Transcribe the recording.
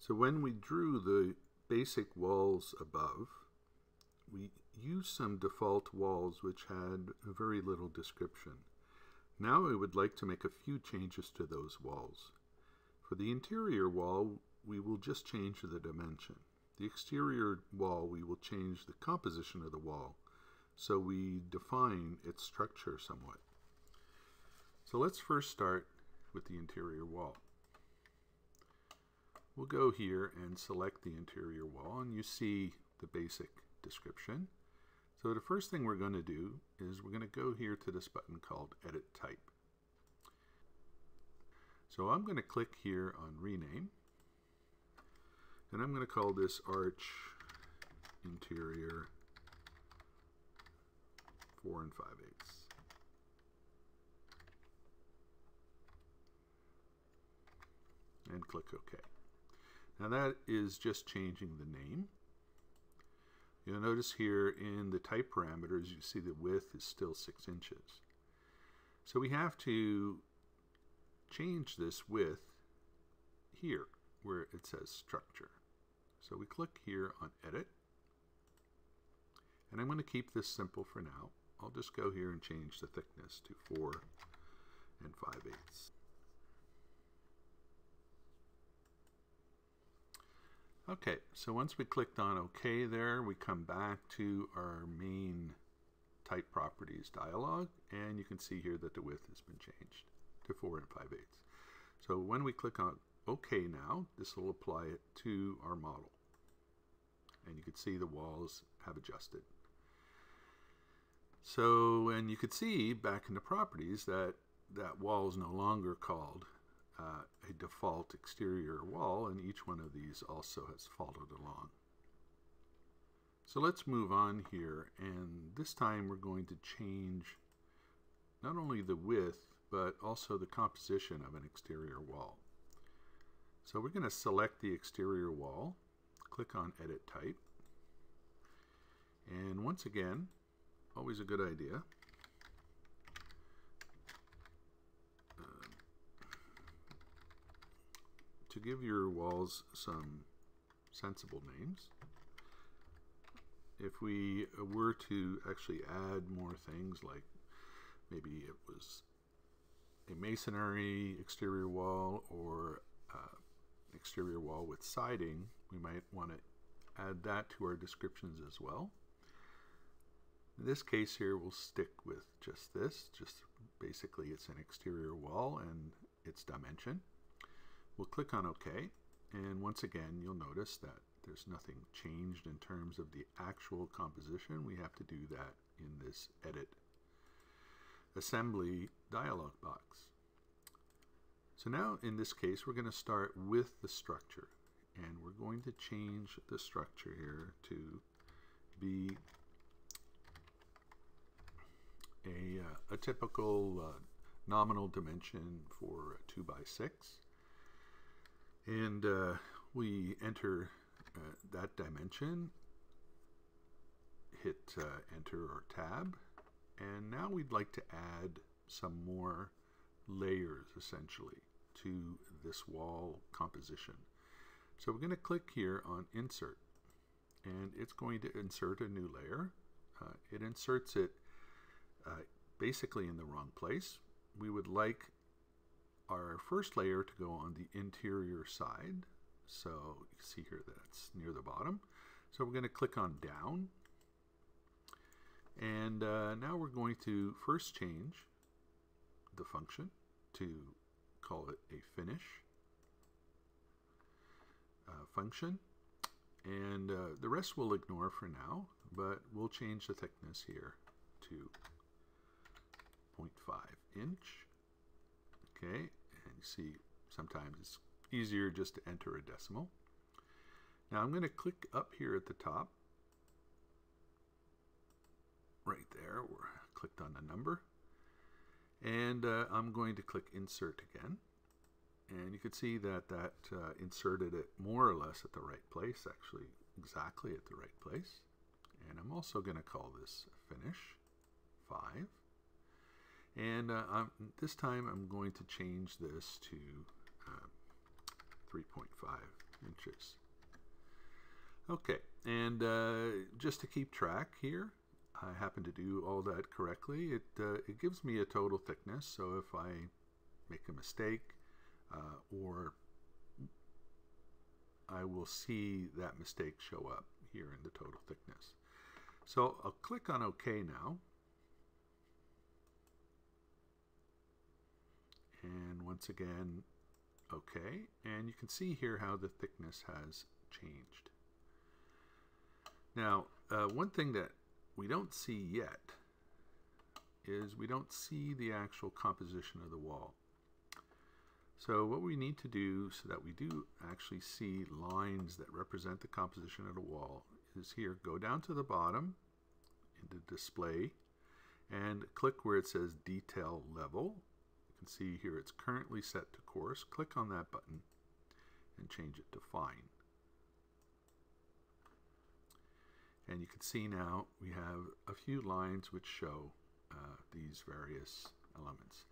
So when we drew the basic walls above, we used some default walls which had very little description. Now I would like to make a few changes to those walls. For the interior wall, we will just change the dimension. The exterior wall, we will change the composition of the wall, so we define its structure somewhat. So let's first start with the interior wall. We'll go here and select the interior wall, and you see the basic description. So the first thing we're going to do is we're going to go here to this button called Edit Type. So I'm going to click here on Rename, and I'm going to call this Arch Interior 4 5/8. And click OK. Now that is just changing the name. You'll notice here in the type parameters, you see the width is still 6 inches. So we have to change this width here where it says Structure. So we click here on Edit. And I'm going to keep this simple for now. I'll just go here and change the thickness to 4 5/8. Okay, so once we clicked on OK there, we come back to our main type properties dialog, and you can see here that the width has been changed to 4 5/8. So when we click on OK now, this will apply it to our model. And you can see the walls have adjusted. So, and you could see back in the properties that that wall is no longer called a default exterior wall, and each one of these also has followed along. So let's move on here, and this time we're going to change not only the width but also the composition of an exterior wall. So we're going to select the exterior wall, click on Edit Type, and once again, always a good idea, to give your walls some sensible names. If we were to actually add more things, like maybe it was a masonry exterior wall or exterior wall with siding, we might want to add that to our descriptions as well. In this case here, we'll stick with just this. Just basically it's an exterior wall and its dimension. We'll click on OK, and once again you'll notice that there's nothing changed in terms of the actual composition. We have to do that in this Edit Assembly dialog box. So now in this case we're going to start with the structure, and we're going to change the structure here to be a typical nominal dimension for 2 by 6. And we enter that dimension, hit Enter or Tab, and now we'd like to add some more layers essentially to this wall composition. So we're going to click here on Insert, and it's going to insert a new layer. It inserts it basically in the wrong place. We would like our first layer to go on the interior side. So you can see here that's near the bottom. So we're going to click on Down. And now we're going to first change the function to call it a Finish function. And the rest we'll ignore for now, but we'll change the thickness here to 0.5 inch. Okay, and you see sometimes it's easier just to enter a decimal. Now I'm going to click up here at the top, right there, we're clicked on the number, and I'm going to click Insert again, and you can see that that inserted it more or less at the right place, actually exactly at the right place. And I'm also going to call this Finish 5. And this time I'm going to change this to 3.5 inches. Okay, and just to keep track here, I happen to do all that correctly. It gives me a total thickness, so if I make a mistake, or I will see that mistake show up here in the total thickness. So I'll click on OK now. And once again, OK. And you can see here how the thickness has changed. Now, one thing that we don't see yet is we don't see the actual composition of the wall. So what we need to do so that we do actually see lines that represent the composition of the wall is here, go down to the bottom into display and click where it says detail level. You can see here it's currently set to coarse. Click on that button and change it to fine. And you can see now we have a few lines which show these various elements.